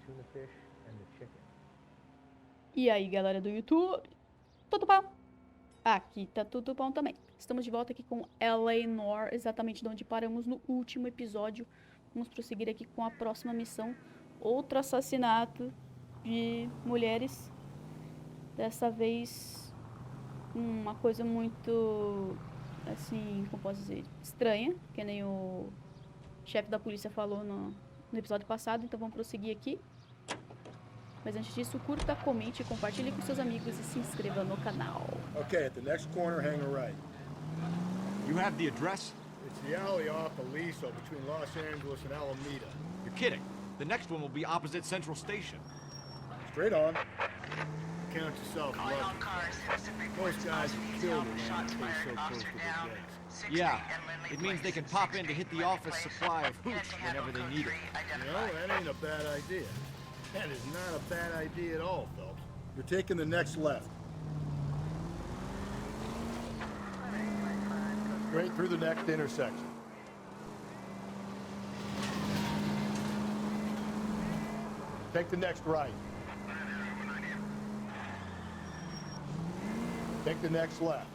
tuna fish and the chicken. E aí, galera do YouTube, tudo bom? Aqui tá tudo bom também. Estamos de volta aqui com Noire, exatamente de onde paramos no último episódio. Vamos prosseguir aqui com a próxima missão. Outro assassinato de mulheres. Dessa vez, uma coisa muito, assim, como posso dizer, estranha. Que nem o chefe da polícia falou no episódio passado. Então vamos prosseguir aqui. Mas antes disso, curta, comente, compartilhe com seus amigos e se inscreva no canal. Okay, at the next corner, hang a right. You have the address? It's the alley off Aliso between Los Angeles and Alameda. You're kidding. The next one will be opposite Central Station. Straight on. Count yourself lucky. Most guys are killed around here so close to the decks. Yeah, it means they can pop in to hit the office supply of hooch whenever they need it. You know, that ain't a bad idea. That is not a bad idea at all, Phelps. You're taking the next left. Straight through the next intersection. Take the next right. Take the next left.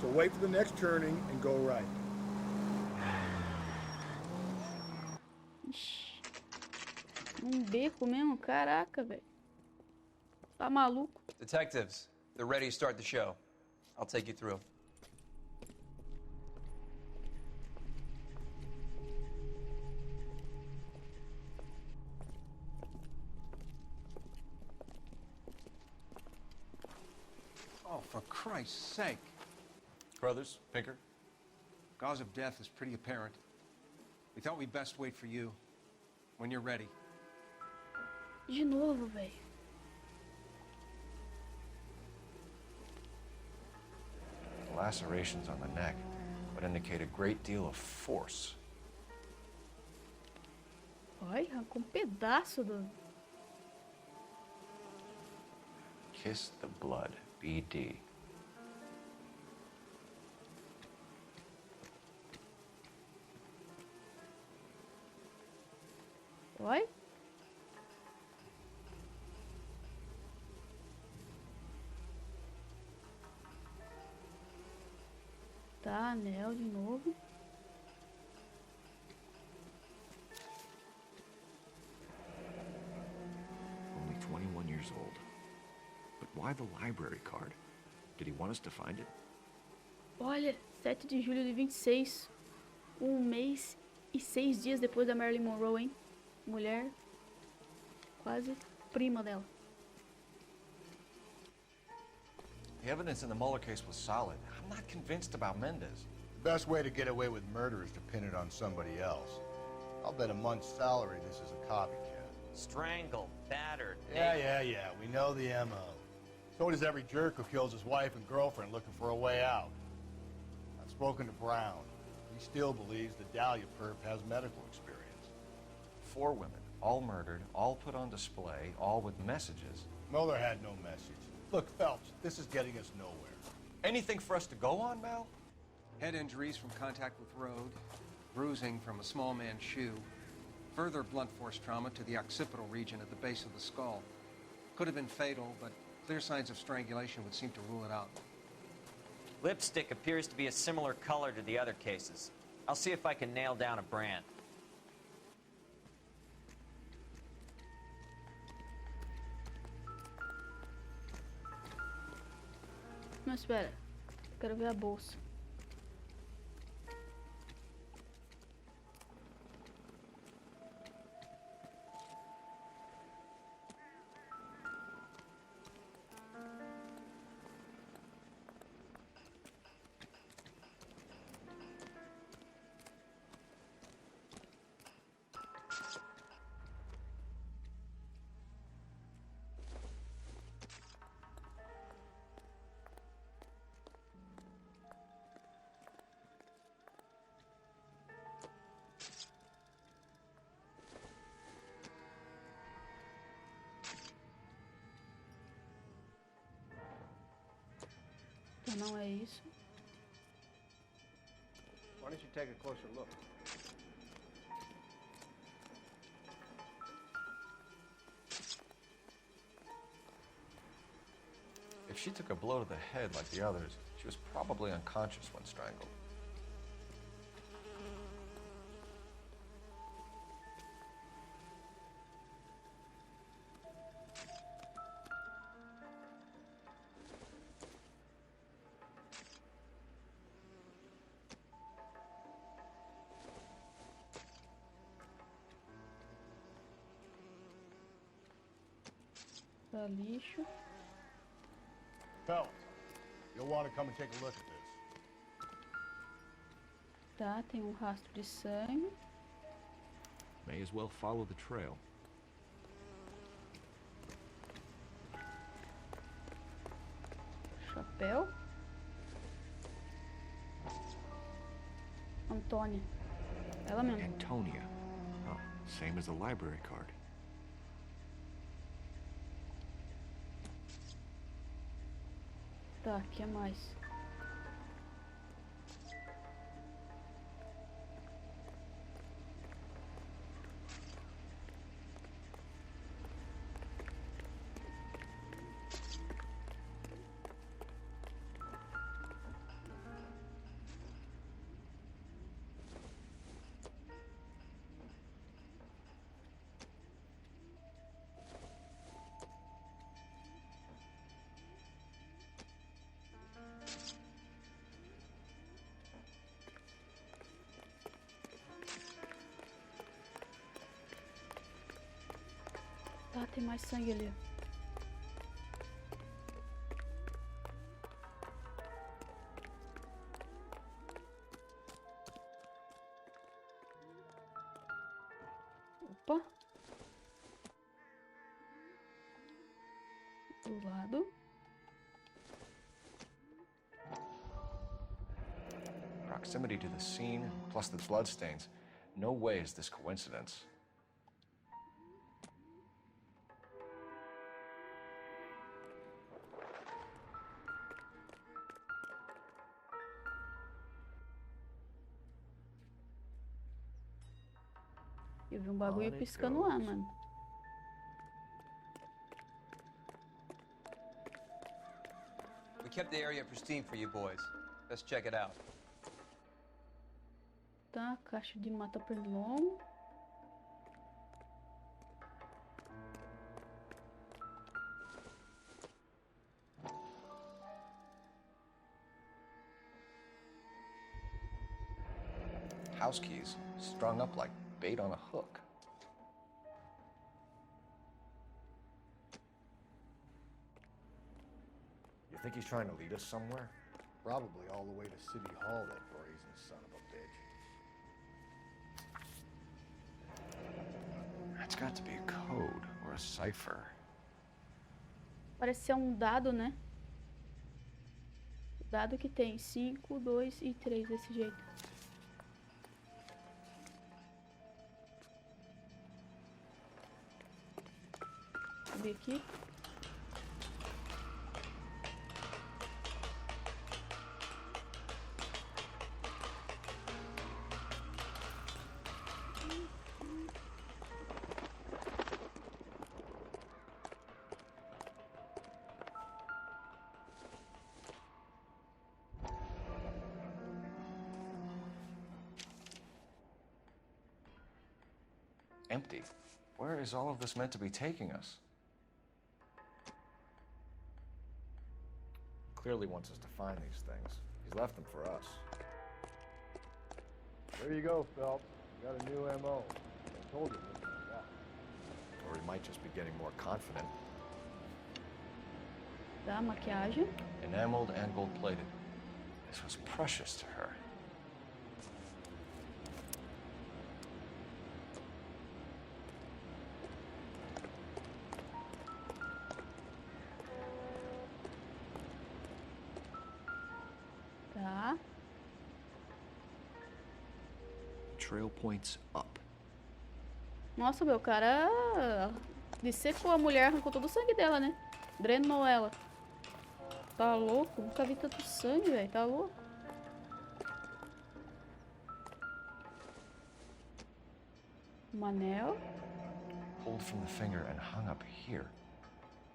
So wait for the next turning and go right. Beco mesmo? Caraca, velho. Tá maluco? Detectives, they're ready to start the show. I'll take you through. Oh, for Christ's sake. Brothers, Bincker. Cause of death is pretty apparent. We thought we'd best wait for you. When you're ready. De novo, velho. The lacerations on the neck would indicate a great deal of force. Ai, arrancou pedaço do... Kiss the blood, BD. Oi? Tá, anel de novo. Only 21 years old. But why the library card? Did he want us to find it? Olha, 7 de julho de 26. Mês e 6 dias depois da Marilyn Monroe, hein? Mulher quase prima dela. The evidence in the Mueller case was solid. I'm not convinced about Mendez. The best way to get away with murder is to pin it on somebody else. I'll bet a month's salary this is a copycat. Strangled, battered. Yeah. We know the M.O. So does every jerk who kills his wife and girlfriend looking for a way out. I've spoken to Brown. He still believes the Dahlia perp has medical experience. 4 women, all murdered, all put on display, all with messages. Mueller had no message. Look, Phelps, this is getting us nowhere. Anything for us to go on, Mal? Head injuries from contact with road, bruising from a small man's shoe, further blunt force trauma to the occipital region at the base of the skull. Could have been fatal, but clear signs of strangulation would seem to rule it out. Lipstick appears to be a similar color to the other cases. I'll see if I can nail down a brand. Mas espera, quero ver a bolsa. Não é isso. Why don't you take a closer look? If she took a blow to the head like the others, she was probably unconscious when strangled. Tá lixo. Phelps, you'll want to come and take a look at this. Tá, tem um rastro de sangue. May as well follow the trail. Chapéu. Antônia. Ela mesma. Antonia. Oh, same as the library card. Tá, que mais? Tá, tem mais sangue ali. Opa. Do lado. Proximity to the scene, plus the bloodstains. No way is this coincidence. Eu vi um bagulho piscando lá, mano. We kept the area pristine for you boys. Let's check it out. Tá, caixa de mata-pernilongo. House keys strung up like bait on a hook. You think he's trying to lead us somewhere? Probably all the way to City Hall, that brazen son of a bitch. That's got to be a code or a cipher. Parece ser um dado, né? Dado que tem 5, 2 e 3 desse jeito. Subir aqui. Empty. Where is all of this meant to be taking us? Clearly wants us to find these things. He's left them for us. There you go, Phelps. You got a new MO. I told you this like that. Or he might just be getting more confident. Tá, maquiagem. Enameled and gold-plated. This was precious to her. Tá. Trail points up. Nossa, meu, o cara dissecou a mulher, arrancou todo o sangue dela, né? Drenou ela. Tá louco? Nunca vi tanto sangue, velho. Tá louco? Um anel. Pulled from the finger and hung up here.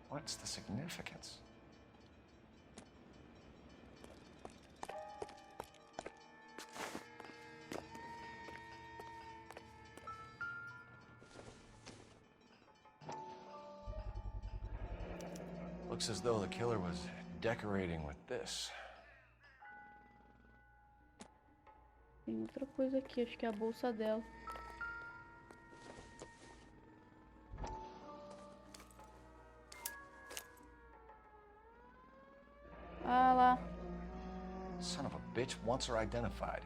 What's the significance? Looks as though the killer was decorating with this. Tem outra coisa aqui, acho que é a bolsa dela. Ah lá. Son of a bitch wants her identified.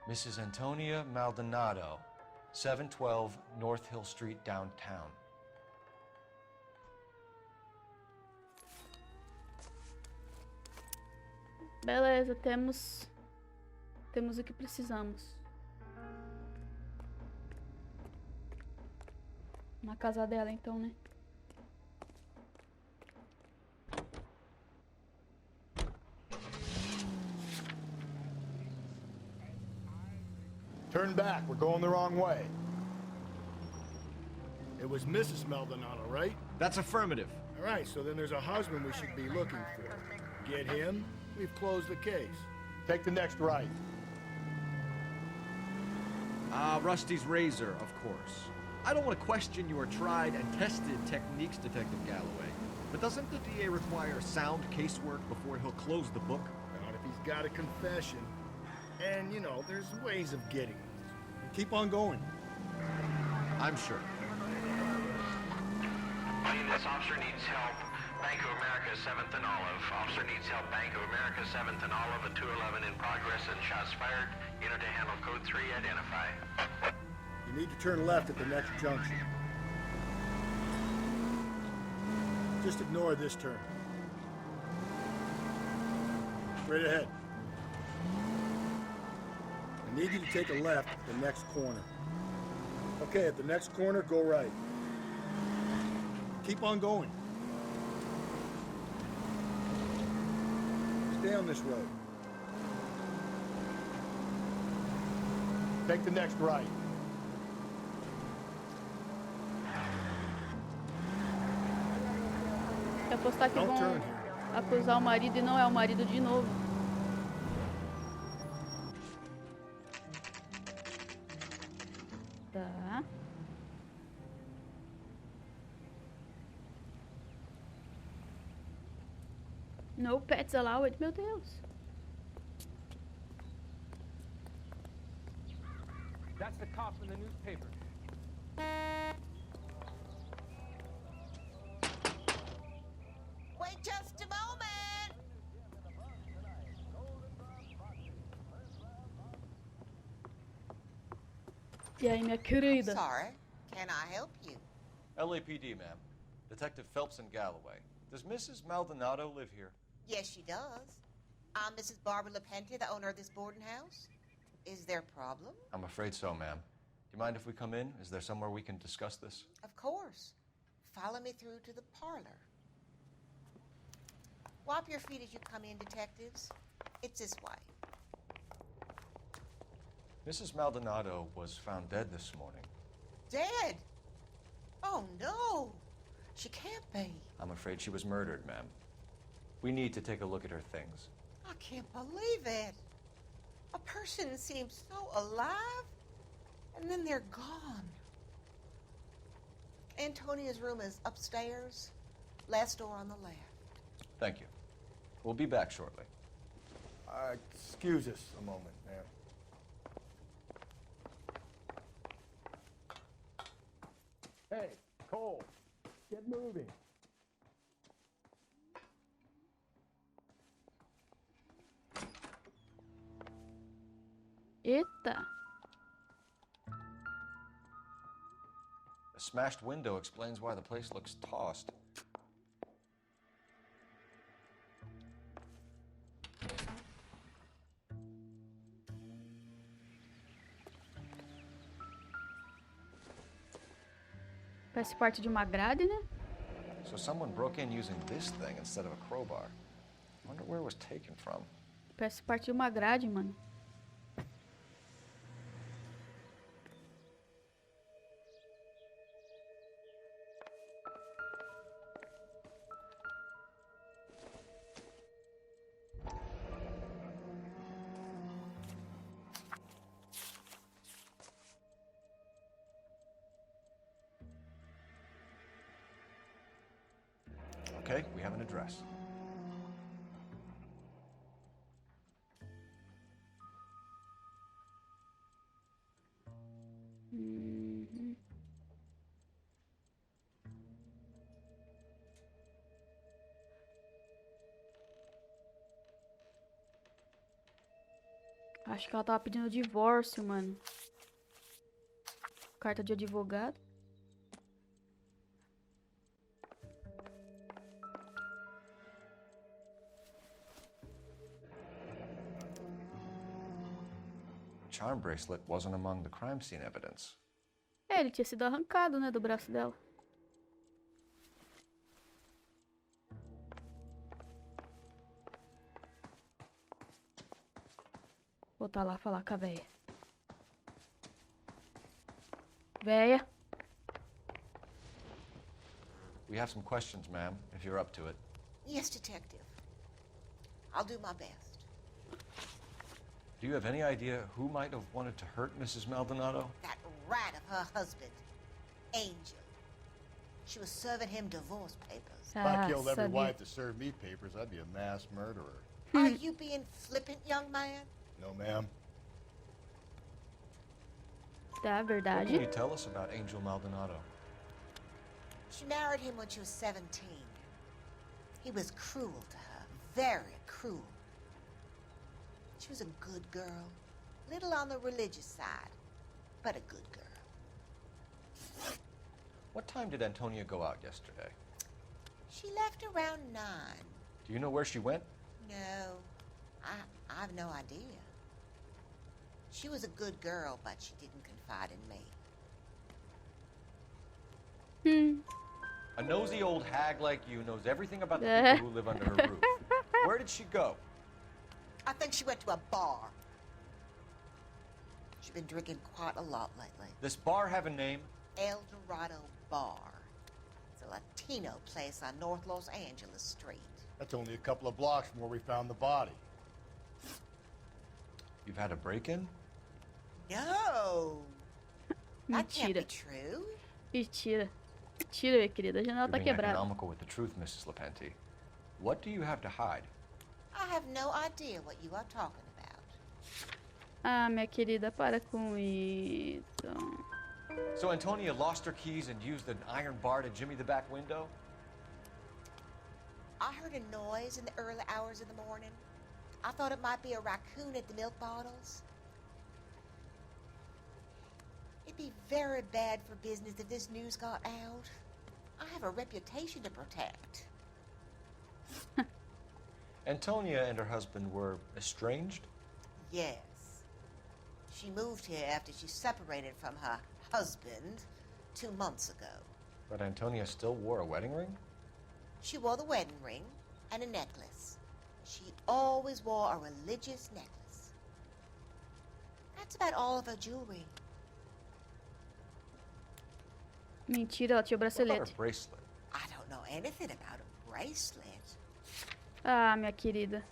Mrs. Antonia Maldonado, 712 North Hill Street, downtown. Beleza, temos o que precisamos. Na casa dela, então, né? Turn back. We're going the wrong way. It was Mrs. Maldonado, right? That's affirmative. All right, so then there's a husband we should be looking for. Get him, we've closed the case. Take the next right. Rusty's razor, of course. I don't want to question your tried and tested techniques, Detective Galloway. But doesn't the DA require sound casework before he'll close the book? Not if he's got a confession. And, you know, there's ways of getting it. Keep on going. I'm sure. This officer needs help. Bank of America, 7th and Olive. Officer needs help. Bank of America, 7th and Olive. A 211 in progress and shots fired. Unit to handle code 3. Identify. You need to turn left at the next junction. Just ignore this turn. Straight ahead. I need you to take a left at the next corner. Okay, at the next corner, go right. Keep on going. Stay on this road. Take the next right. Quer apostar que vão acusar o marido e não é o marido de novo. Tá. No pets allowed, meu Deus. That's the cop in the newspaper. Wait just a moment. E aí, minha querida? Sorry, can I help you? LAPD, ma'am. Detective Phelps and Galloway. Does Mrs. Maldonado live here? Yes, she does. I'm Mrs. Barbara LaPentia, the owner of this boarding house. Is there a problem? I'm afraid so, ma'am. Do you mind if we come in? Is there somewhere we can discuss this? Of course. Follow me through to the parlor. Wipe your feet as you come in, detectives. It's this way. Mrs. Maldonado was found dead this morning. Dead? Oh, no. She can't be. I'm afraid she was murdered, ma'am. We need to take a look at her things. I can't believe it. A person seems so alive, and then they're gone. Antonia's room is upstairs, last door on the left. Thank you. We'll be back shortly. Excuse us a moment, ma'am. Hey, Cole, get moving. Eita. A smashed window explains why the place looks tossed. Parece parte de uma grade, né? So someone broke in using this thing instead of a crowbar. Wonder where it was taken from. Parece parte de uma grade, mano. Okay, we have an address. Uhum. Acho que ela tava pedindo divórcio, mano. Carta de advogado. Charm bracelet wasn't among the crime scene evidence. É, ele tinha sido arrancado, né, do braço dela. Vou voltar lá falar com a véia. Véia. We have some questions, ma'am, if you're up to it. Yes, Detective. I'll do my best. Do you have any idea who might have wanted to hurt Mrs. Maldonado? That rat of her husband, Angel. She was serving him divorce papers. If I killed every wife to serve me papers, I'd be a mass murderer. Are you being flippant, young man? No, ma'am. Tá, What can verdade. you tell us about Angel Maldonado? She married him when she was 17. He was cruel to her, very cruel. She was a good girl, little on the religious side, but a good girl. What time did Antonia go out yesterday? She left around 9. Do you know where she went? No, I have no idea. She was a good girl, but she didn't confide in me. A nosy old hag like you knows everything about the people who live under her roof. Where did she go? I think she went to a bar. She's been drinking quite a lot lately. This bar have a name? El Dorado Bar. It's a Latino place on North Los Angeles Street. That's only a couple of blocks from where we found the body. You've had a break-in? No! That can't be Mentira. true. Mentira. Mentira, minha querida. A janela You're tá being quebrada. economical with the truth, Mrs. Lepenti. What do you have to hide? I have no idea what you are talking about. Ah, minha querida, para com isso. So Antonia lost her keys and used an iron bar to jimmy the back window? I heard a noise in the early hours of the morning. I thought it might be a raccoon at the milk bottles. It'd be very bad for business if this news got out. I have a reputation to protect. Antonia and her husband were estranged? Yes. She moved here after she separated from her husband 2 months ago. But Antonia still wore a wedding ring? She wore the wedding ring and a necklace. She always wore a religious necklace. That's about all of her jewelry. Mentira, ela tinha o What about her bracelete. bracelet? I don't know anything about a bracelet. Ah, minha querida.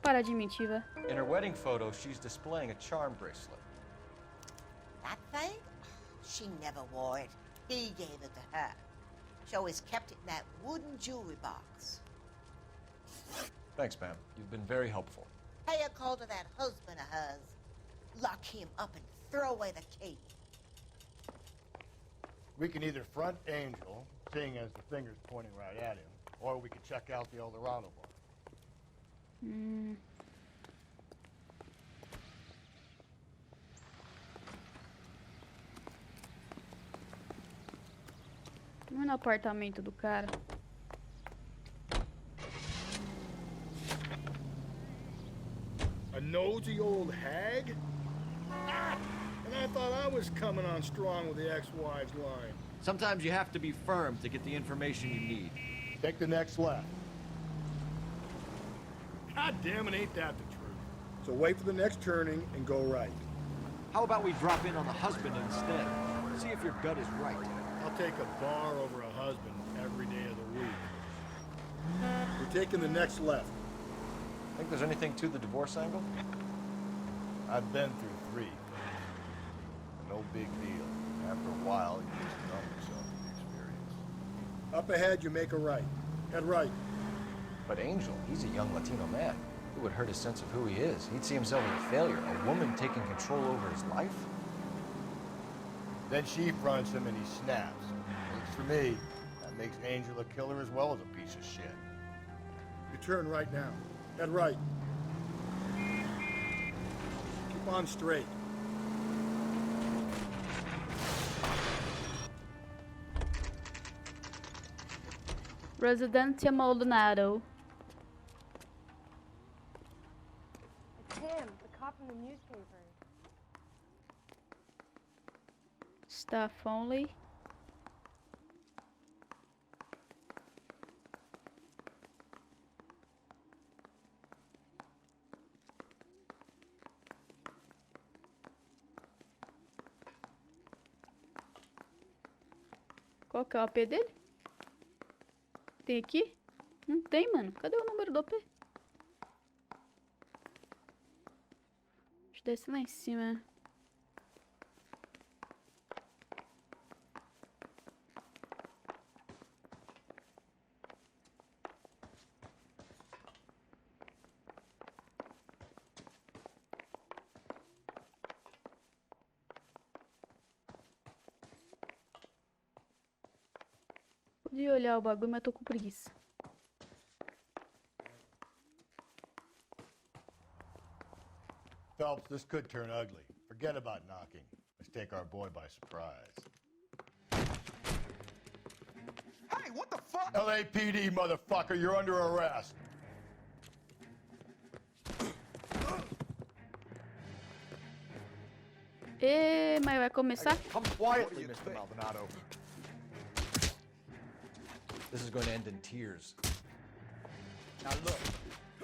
Para de mentir, vai. In her wedding photo, she's displaying a charm bracelet. That thing? She never wore it. He gave it to her. She always kept it in that wooden jewelry box. Thanks, ma'am. You've been very helpful. Pay a call to that husband of hers. Lock him up and throw away the key. We can either front Angel, seeing as the finger's pointing right at him, or we could check out the El Dorado bar. Vamos no apartamento do cara. A nosy old hag? Ah! And I thought I was coming on strong with the ex-wives line. Sometimes you have to be firm to get the information you need. Take the next left. God damn it, ain't that the truth? So wait for the next turning and go right. How about we drop in on the husband instead? See if your gut is right. I'll take a bar over a husband every day of the week. We're taking the next left. Think there's anything to the divorce angle? I've been through 3. No big deal. After a while, you just numb yourself to the experience. Up ahead, you make a right. Head right. But Angel, he's a young Latino man. It would hurt his sense of who he is. He'd see himself as a failure. A woman taking control over his life? Then she fronts him and he snaps. Works for me. That makes Angel a killer as well as a piece of shit. You turn right now. Head right. Keep on straight. Residencia Maldonado. It's him, the cop from the newspaper. Staff only. Qual que é o AP dele? Tem aqui? Não tem, mano. Cadê o número do AP? Deixa eu descer lá em cima. Podia olhar o bagulho, mas tô com preguiça. Phelps, this could turn ugly. Forget about knocking. Let's take our boy by surprise. Hey, what the fuck? LAPD, motherfucker, you're under arrest. Mas vai começar? Come quietly, Mr. Maldonado. This is going to end in tears. Now look,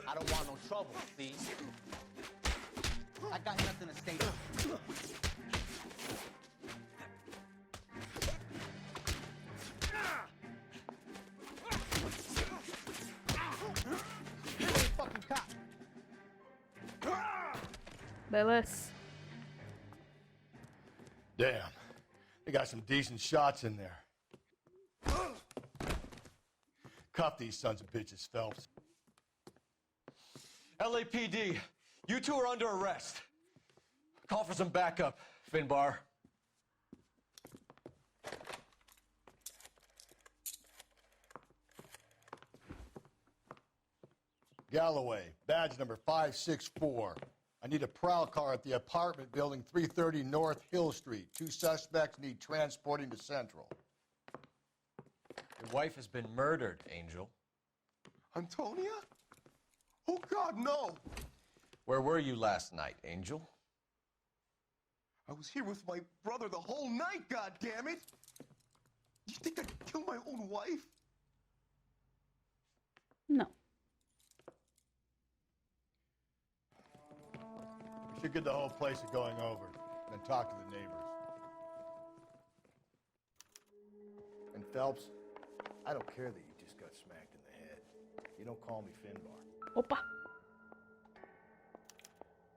I don't want no trouble, see? I got nothing to say to you. You ain't a fucking cop. Beleza. Damn, they got some decent shots in there. Cuff these sons of bitches, Phelps. LAPD, you two are under arrest. Call for some backup, Finbar. Galloway, badge number 564. I need a prowl car at the apartment building 330 North Hill Street. 2 suspects need transporting to Central. Your wife has been murdered, Angel. Antonia? Oh, God, no! Where were you last night, Angel? I was here with my brother the whole night, goddammit! You think I'd kill my own wife? No. We should get the whole place going over, then talk to the neighbors. And Phelps, I don't care that you just got smacked in the head. You don't call me Finbar. Opa.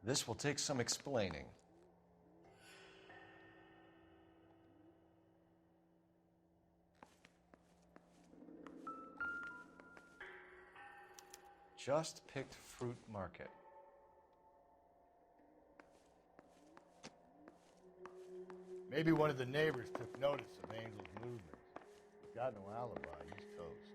This will take some explaining. Just picked fruit market. Maybe one of the neighbors took notice of Angel's movements. He's got no alibi. He's toast.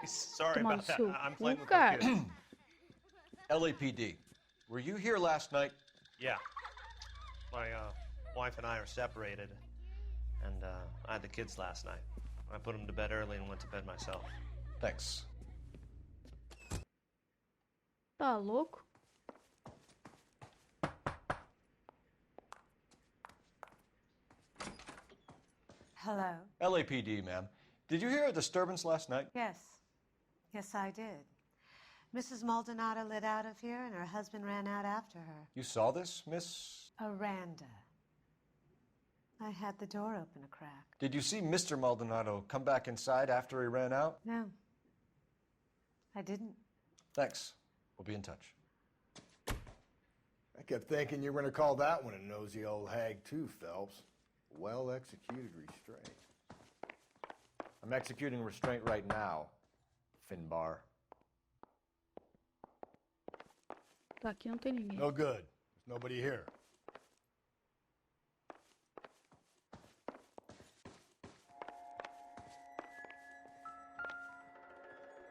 Sorry Tomar about that. no seu I'm playing with cu, my cara. kids. LAPD, were you here last night? Yeah. My wife and I are separated, and I had the kids last night. I put them to bed early and went to bed myself. Thanks. Tá louco? Hello. LAPD, ma'am. Did you hear a disturbance last night? Yes. Yes, I did. Mrs. Maldonado lit out of here, and her husband ran out after her. You saw this, Miss? Aranda. I had the door open a crack. Did you see Mr. Maldonado come back inside after he ran out? No. I didn't. Thanks. We'll be in touch. I kept thinking you were going to call that one a nosy old hag too, Phelps. Well-executed restraint. I'm executing restraint right now, Finbar. Tá, aqui não tem ninguém. No good. There's nobody here.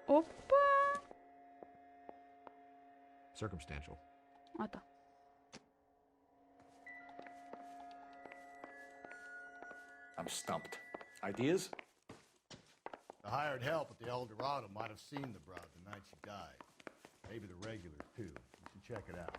Opa! Circumstantial. Ah, tá. I'm stumped. Ideas? The hired help at the El Dorado might have seen the broad the night she died. Maybe the regulars, too. You should check it out.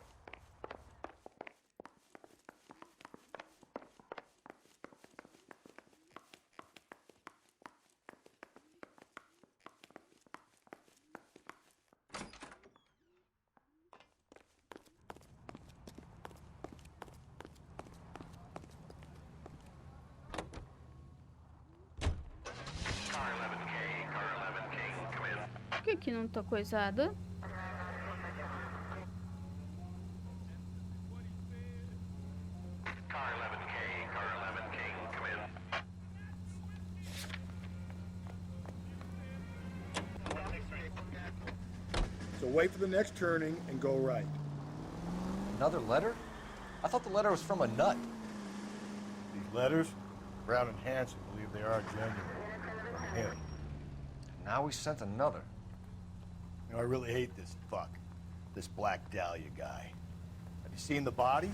Por que aqui não tá coisada? So wait for the next turning and go right. Another letter? I thought the letter was from a nut. These letters, Brown and Hanson believe they are genuine. From him. Now we sent another. You know, I really hate this fuck. This Black Dahlia guy. Have you seen the body?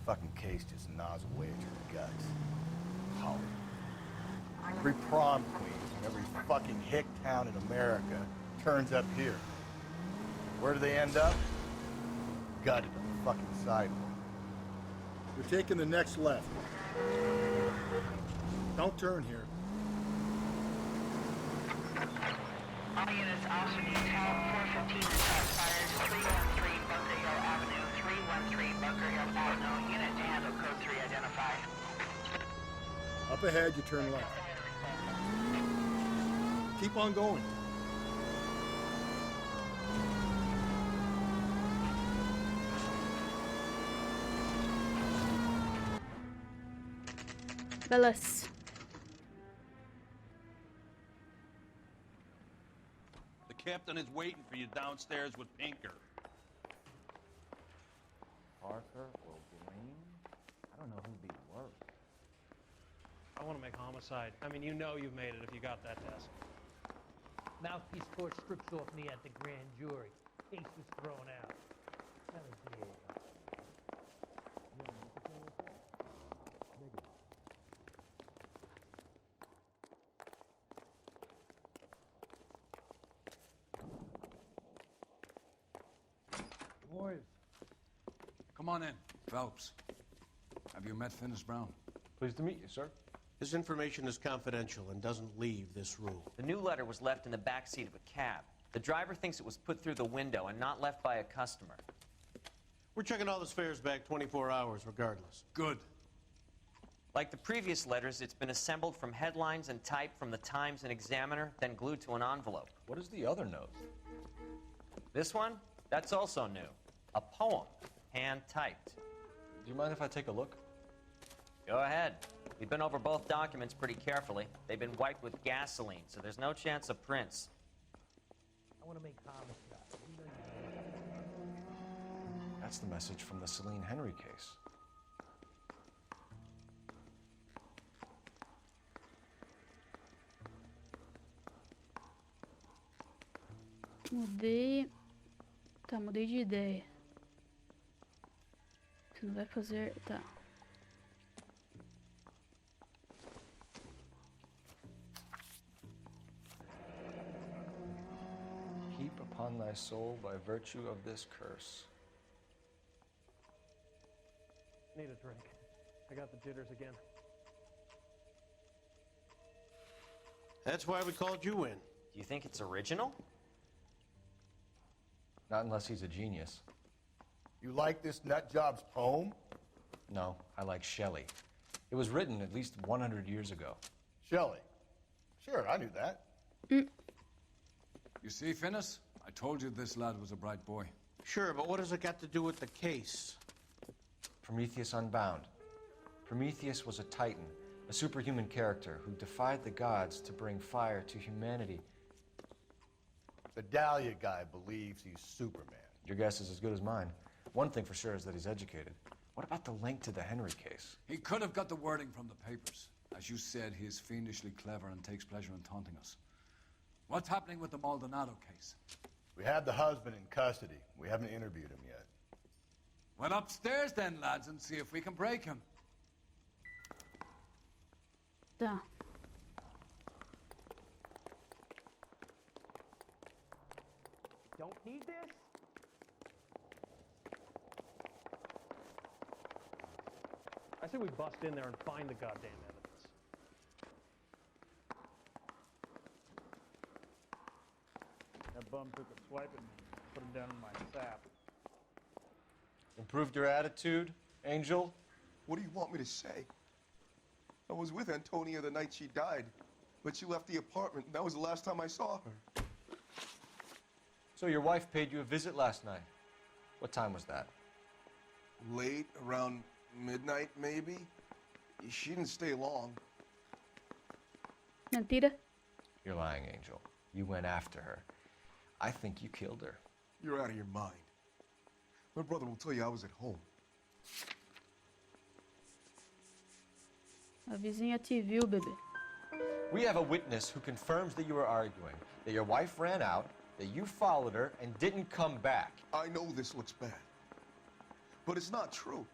Fucking case just gnaws away at your guts. Holly. Every prom queen from every fucking hick town in America turns up here. Where do they end up? Gutted on the fucking sidewalk. You're taking the next left. Don't turn here. All units, officer needs help. 415 is shot fired. 313 Bunker Hill Avenue. 313 Bunker Hill Avenue. Unit to handle code 3 identified. Up ahead, you turn left. Keep on going. Beleza. The captain is waiting for you downstairs with Bincker. Parker or Blaine? I don't know who'd be worse. I want to make homicide. I mean, you know you've made it if you got that desk. Mouthpiece court strips off me at the grand jury. Case was thrown out. That was Diego. Boys, come on in. Phelps, have you met Finis Brown? Pleased to meet you, sir. His information is confidential and doesn't leave this room. The new letter was left in the back seat of a cab. The driver thinks it was put through the window and not left by a customer. We're checking all the fares back 24 hours regardless. Good. Like the previous letters, it's been assembled from headlines and typed from the Times and Examiner, then glued to an envelope. What is the other note? This one? That's also new. A poem, hand-typed. Do you mind if I take a look? Go ahead. We've been over both documents pretty carefully. They've been wiped with gasoline, so there's no chance of prints. I want to make homicide. That's the message from the Celine Henry case. Mudei. Tá, mudei de ideia. Você não vai fazer. Tá. Heap upon thy soul by virtue of this curse. Need a drink. I got the jitters again. That's why we called you in. Do you think it's original? Not unless he's a genius. You like this nutjob's poem? No, I like Shelley. It was written at least 100 years ago. Shelley. Sure, I knew that. You see, Finnis? I told you this lad was a bright boy. Sure, but what has it got to do with the case? Prometheus Unbound. Prometheus was a titan, a superhuman character who defied the gods to bring fire to humanity. The Dahlia guy believes he's Superman. Your guess is as good as mine. One thing for sure is that he's educated. What about the link to the Henry case? He could have got the wording from the papers. As you said, he is fiendishly clever and takes pleasure in taunting us. What's happening with the Maldonado case? We have the husband in custody. We haven't interviewed him yet. Well, upstairs then, lads, and see if we can break him. Tá. Don't need this? I say we bust in there and find the goddamn evidence. That bum took a swipe at me, put him down in my sap. Improved your attitude, Angel? What do you want me to say? I was with Antonia the night she died, but she left the apartment, and that was the last time I saw her. So your wife paid you a visit last night. What time was that? Late, around midnight, maybe? She didn't stay long. Mentira. You're lying, Angel. You went after her. I think you killed her. You're out of your mind. My brother will tell you I was at home. A vizinha te viu, bebê. We have a witness who confirms that you were arguing, that your wife ran out, that you followed her and didn't come back. I know this looks bad, but it's not true.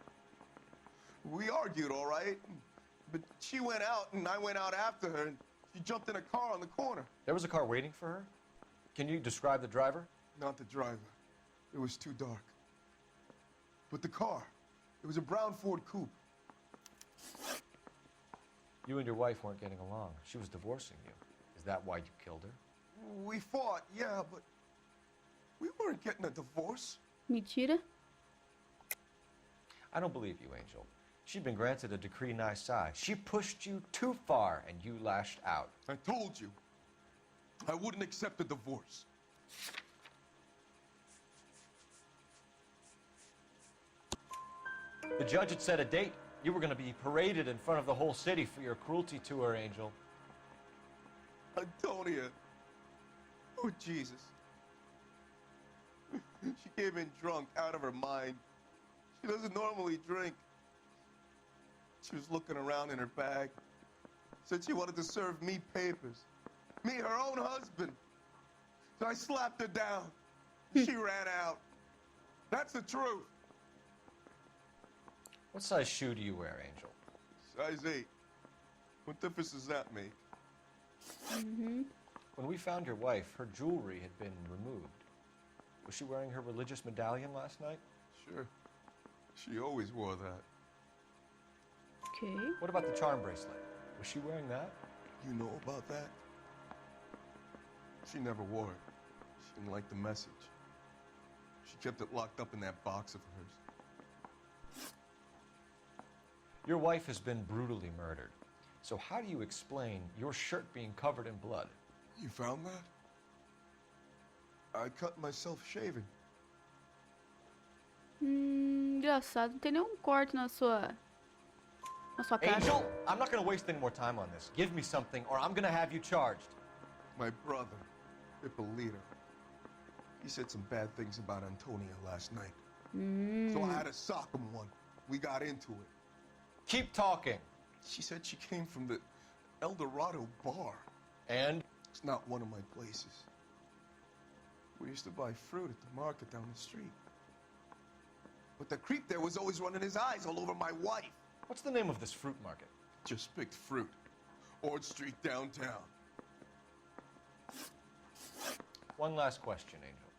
We argued, all right, but she went out and I went out after her and she jumped in a car on the corner. There was a car waiting for her? Can you describe the driver? Not the driver. It was too dark. But the car, it was a brown Ford coupe. You and your wife weren't getting along. She was divorcing you. Is that why you killed her? We fought, yeah, but we weren't getting a divorce. Mentira. I don't believe you, Angel. She'd been granted a decree nisi. She pushed you too far and you lashed out. I told you, I wouldn't accept a divorce. The judge had set a date. You were going to be paraded in front of the whole city for your cruelty to her, Angel. Antonia. Oh, Jesus. She came in drunk, out of her mind. She doesn't normally drink. She was looking around in her bag. Said she wanted to serve me papers. Me, her own husband. So I slapped her down. She ran out. That's the truth. What size shoe do you wear, Angel? Size 8. What difference does that make? When we found your wife, her jewelry had been removed. Was she wearing her religious medallion last night? Sure. She always wore that. Okay. What about the charm bracelet? Was she wearing that? You know about that? She never wore it. She didn't like the message. She kept it locked up in that box of hers. Your wife has been brutally murdered. So how do you explain your shirt being covered in blood? You found that? I cut myself shaving. Engraçado. Não tem nenhum corte na sua cara. Angel, I'm not going to waste any more time on this. Give me something or I'm going to have you charged. My brother, Ippolito, he said some bad things about Antonia last night. So I had to sock him one. We got into it. Keep talking. She said she came from the El Dorado bar. And? It's not one of my places. We used to buy fruit at the market down the street. But the creep there was always running his eyes all over my wife. What's the name of this fruit market? Just picked fruit. Ord Street downtown. One last question, Angel.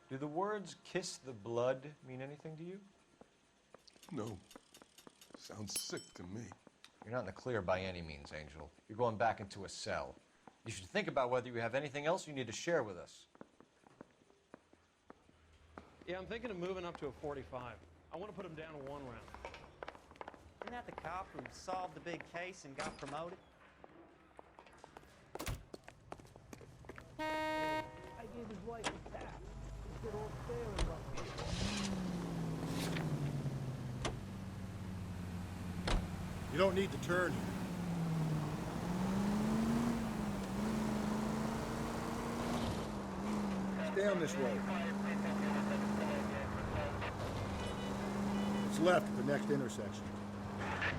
Do the words kiss the blood mean anything to you? No. Sounds sick to me. You're not in the clear by any means, Angel. You're going back into a cell. You should think about whether you have anything else you need to share with us. Yeah, I'm thinking of moving up to a 45. I want to put him down to 1 round. Isn't that the cop who solved the big case and got promoted? I gave his wife a tap. He said all fair and You don't need to turn here. Stay on this road. It's left at the next intersection.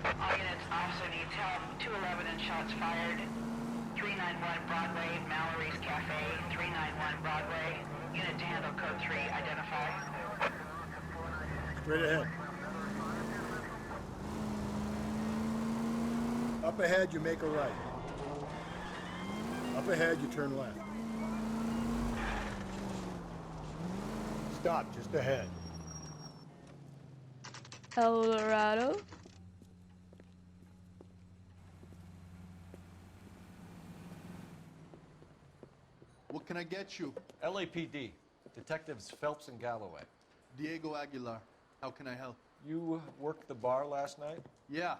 All units, officer needs help. 211 and shots fired. 391 Broadway, Mallory's Cafe. 391 Broadway. Unit to handle code 3, identify. Straight ahead. Up ahead, you make a right. Up ahead, you turn left. Stop just ahead. El Dorado. What can I get you? LAPD. Detectives Phelps and Galloway. Diego Aguilar. How can I help? You worked the bar last night? Yeah.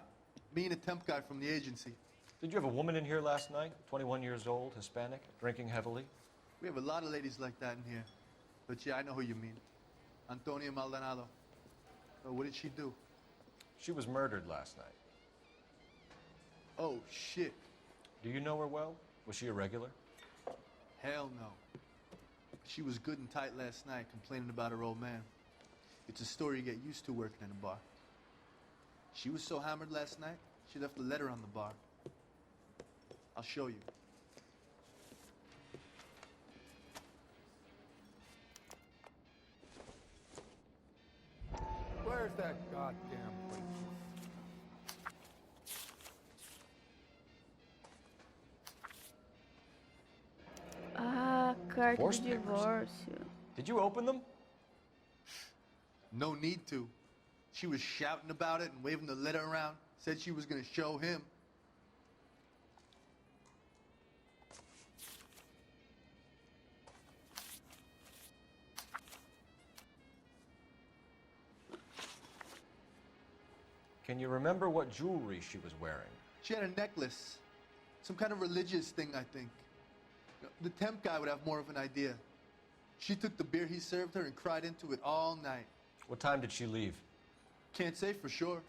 Me and a temp guy from the agency. Did you have a woman in here last night? 21 years old, Hispanic, drinking heavily? We have a lot of ladies like that in here. But yeah, I know who you mean. Antonia Maldonado. What did she do? She was murdered last night. Oh, shit. Do you know her well? Was she a regular? Hell no. She was good and tight last night, complaining about her old man. It's a story you get used to working in a bar. She was so hammered last night, she left a letter on the bar. I'll show you. Where's that goddamn place? Ah, carta Divorce de papers. divórcio. Did you open them? No need to. She was shouting about it and waving the letter around. Said she was gonna show him. Can you remember what jewelry she was wearing? She had a necklace. Some kind of religious thing, I think. The temp guy would have more of an idea. She took the beer he served her and cried into it all night. What time did she leave? Can't say for sure.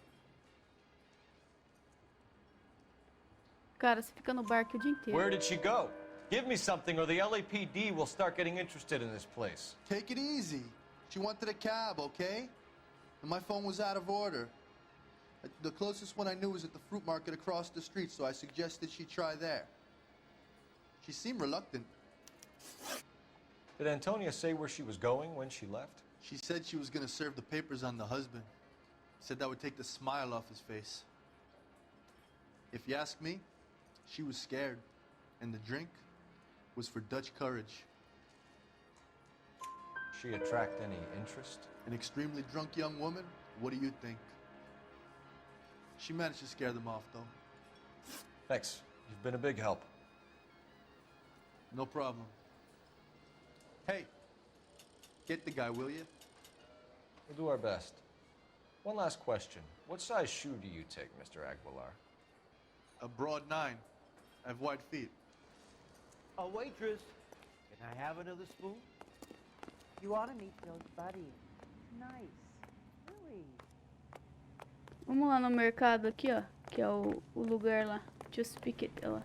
Cara, você fica no bar aqui o dia inteiro. Where did she go? Give me something or the LAPD will start getting interested in this place. Take it easy. She wanted a cab, okay? And my phone was out of order. The closest one I knew was at the fruit market across the street, so I suggested she try there. She seemed reluctant. Did Antonia say where she was going when she left? She said she was gonna serve the papers on the husband. Said that would take the smile off his face. If you ask me, she was scared. And the drink was for Dutch courage. She attract any interest? An extremely drunk young woman? What do you think? She managed to scare them off, though. Thanks. You've been a big help. No problem. Hey, get the guy, will you? We'll do our best. One last question. What size shoe do you take, Mr. Aguilar? A broad 9. I have wide feet. A waitress. Can I have another spoon? You ought to meet Bill's buddy. Nice. Really. Vamos lá no mercado aqui, ó. Que é o lugar lá. Just pick it, lá.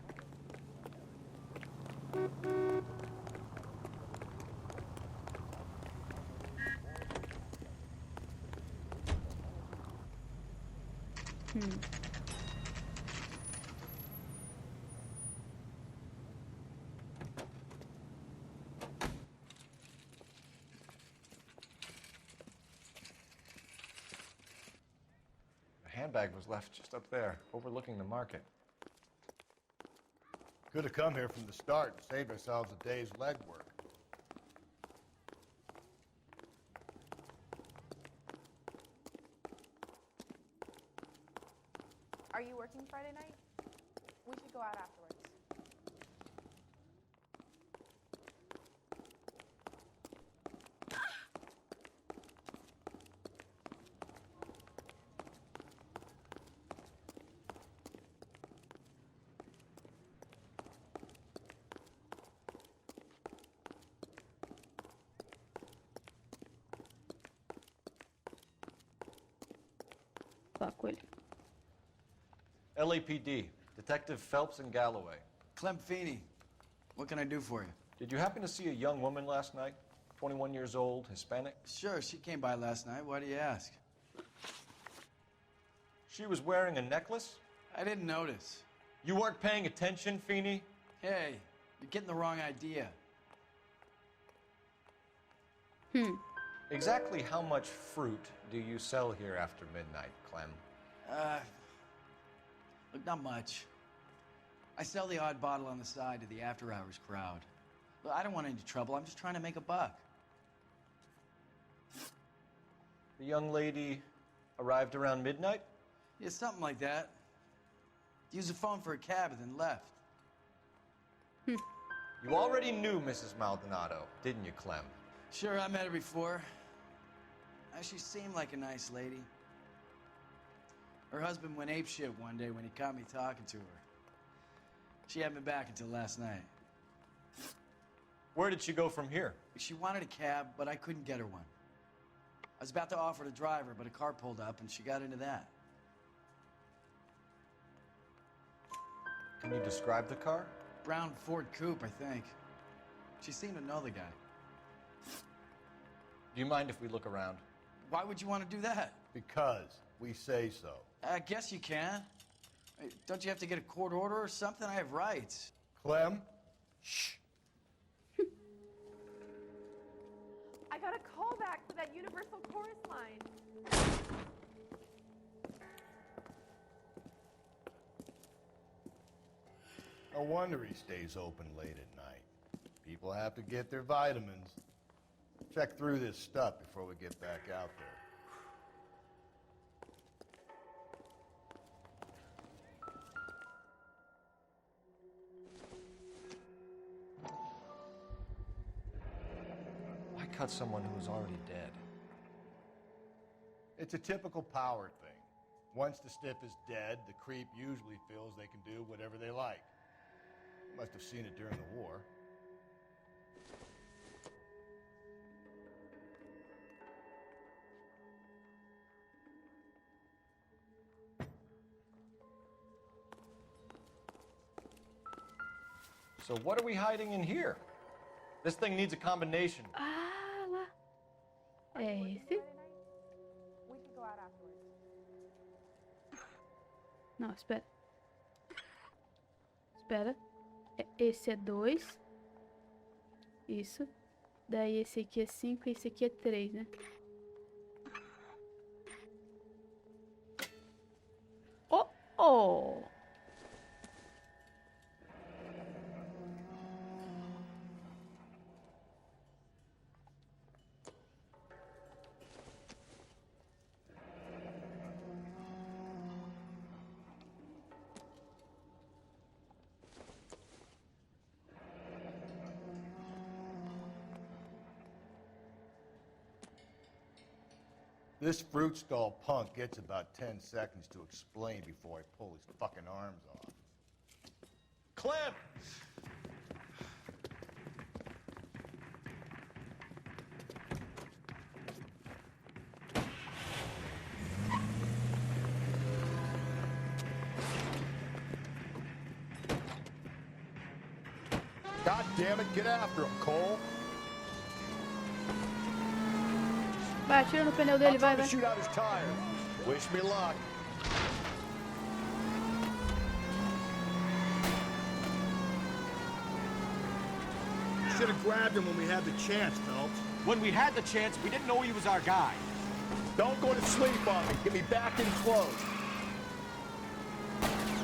The handbag was left just up there, overlooking the market. Could have come here from the start and saved ourselves a day's legwork. Are you working Friday night? We should go out afterwards. falar com ele. LAPD, Detective Phelps and Galloway. Clem Feeney, what can I do for you? Did you happen to see a young woman last night? 21 years old, Hispanic? Sure, she came by last night. Why do you ask? She was wearing a necklace? I didn't notice. You weren't paying attention, Feeney? Hey, you're getting the wrong idea. Exactly how much fruit do you sell here after midnight, Clem? Look, not much. I sell the odd bottle on the side to the after-hours crowd. Look, I don't want any trouble. I'm just trying to make a buck. The young lady arrived around midnight? Yeah, something like that. Used the phone for a cab and then left. You already knew Mrs. Maldonado, didn't you, Clem? Sure, I met her before. She seemed like a nice lady. Her husband went apeshit one day when he caught me talking to her. She hadn't been back until last night. Where did she go from here? She wanted a cab, but I couldn't get her one. I was about to offer to drive her, but a car pulled up and she got into that. Can you describe the car? Brown Ford Coupe, I think. She seemed to know the guy. Do you mind if we look around? Why would you want to do that? Because we say so. I guess you can. Don't you have to get a court order or something? I have rights. Clem? Shh. I got a call back for that Universal Chorus line. No wonder he stays open late at night. People have to get their vitamins. Check through this stuff before we get back out there. Why cut someone who was already dead? It's a typical power thing. Once the stiff is dead, the creep usually feels they can do whatever they like. Must have seen it during the war. So what are we hiding in here? This thing needs a combination. Ah, lá. É esse? We could go out afterwards. Não, espera. Espera. Esse é 2. Isso. Daí esse aqui é 5 e esse aqui é 3, né? Oh, oh! This fruit stall punk gets about 10 seconds to explain before I pull his fucking arms off. Clem! God damn it, get after him, Cole. Vai, atira no pneu dele, vai, vai. Shoot out his tires. Wish me luck. Should have grabbed him when we had the chance, Phelps. When we had the chance, we didn't know he was our guy. Don't go to sleep on me. Get me back in close.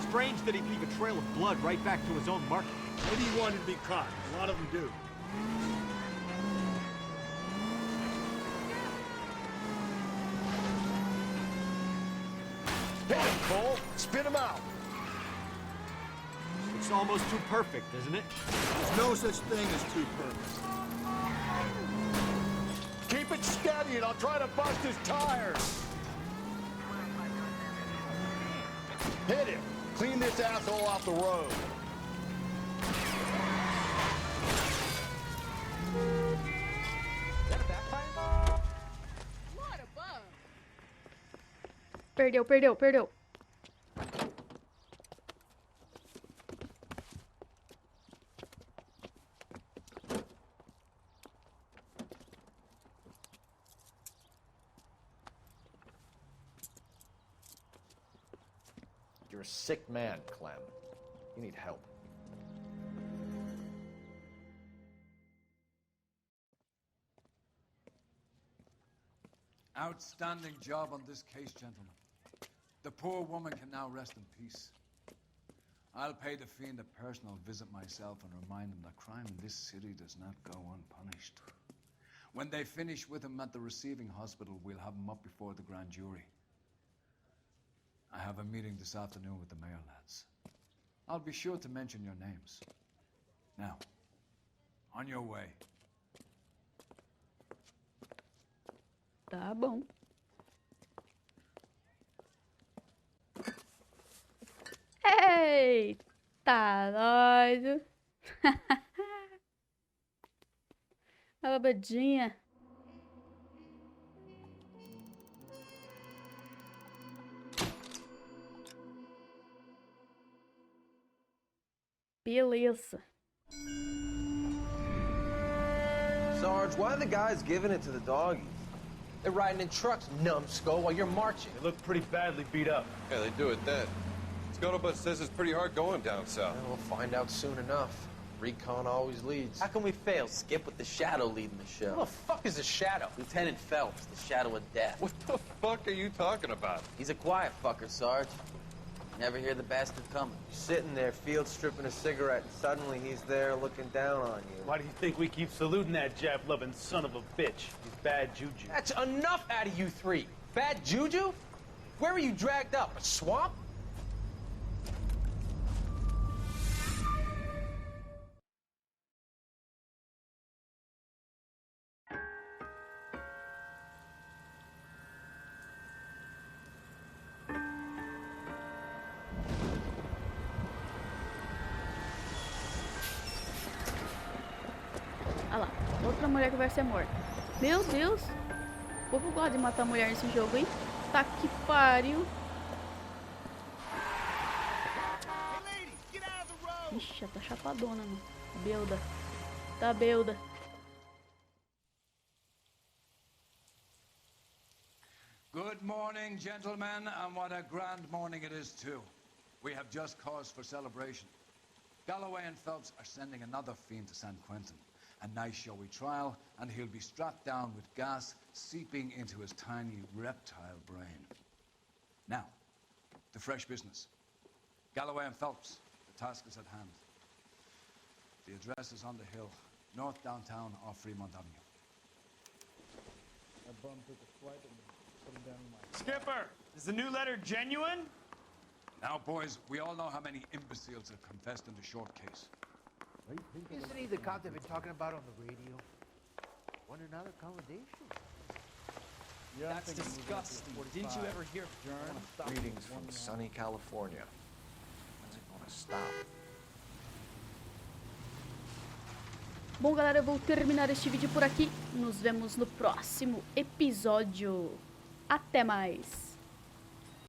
Strange that he'd leave a trail of blood right back to his own market. Maybe he wanted to be caught. A lot of them do. Hit him, Cole. Spit him out. It's almost too perfect, isn't it? There's no such thing as too perfect. Keep it steady and I'll try to bust his tires. Hit him. Clean this asshole off the road. Perdeu. You're a sick man, Clem. You need help. Outstanding job on this case, gentlemen. The poor woman can now rest in peace. I'll pay the fiend a personal visit myself and remind him that crime in this city does not go unpunished. When they finish with him at the receiving hospital, we'll have him up before the grand jury. I have a meeting this afternoon with the Meia lads. I'll be sure to mention your names. Now, on your way. Tá bom. Eita, doido. A babadinha. Beleza. Sarge, why are the guys giving it to the doggies? They're riding in trucks, numbskull, while you're marching. They look pretty badly beat up. Yeah, they do it then. Scuttlebutt says it's pretty hard going down south. Well, we'll find out soon enough. Recon always leads. How can we fail, Skip, with the Shadow leading the show? Who the fuck is the Shadow? Lieutenant Phelps, the Shadow of Death. What the fuck are you talking about? He's a quiet fucker, Sarge. Never hear the bastard coming. You're sitting there, field stripping a cigarette, and suddenly he's there looking down on you. Why do you think we keep saluting that Jap-loving son of a bitch? He's bad juju. That's enough out of you three. Bad juju? Where were you dragged up? A swamp? Olha lá, outra mulher que vai ser morta. Meu Deus! O povo gosta de matar mulher nesse jogo, hein? Tá que pariu! Ixi, ela tá chapadona, mano. Belda. Tá belda. Good morning, gentlemen, and what a grand morning it is, too. We have just cause for celebration. Galloway and Phelps are sending another fiend to San Quentin. A nice showy trial, and he'll be strapped down with gas seeping into his tiny reptile brain. Now, to fresh business. Galloway and Phelps, the task is at hand. The address is on the hill, north downtown off Fremont Avenue. That bum took a swipe at me. Put him down in my... Skipper, is the new letter genuine? Now, boys, we all know how many imbeciles have confessed in the short case. Isn't he the cop they've been talking about on the radio? Want another accommodation? Yeah, That's disgusting. Didn't you ever hear of Greetings from sunny California. When's it gonna stop? Bom, galera, eu vou terminar este vídeo por aqui. Nos vemos no próximo episódio. Até mais!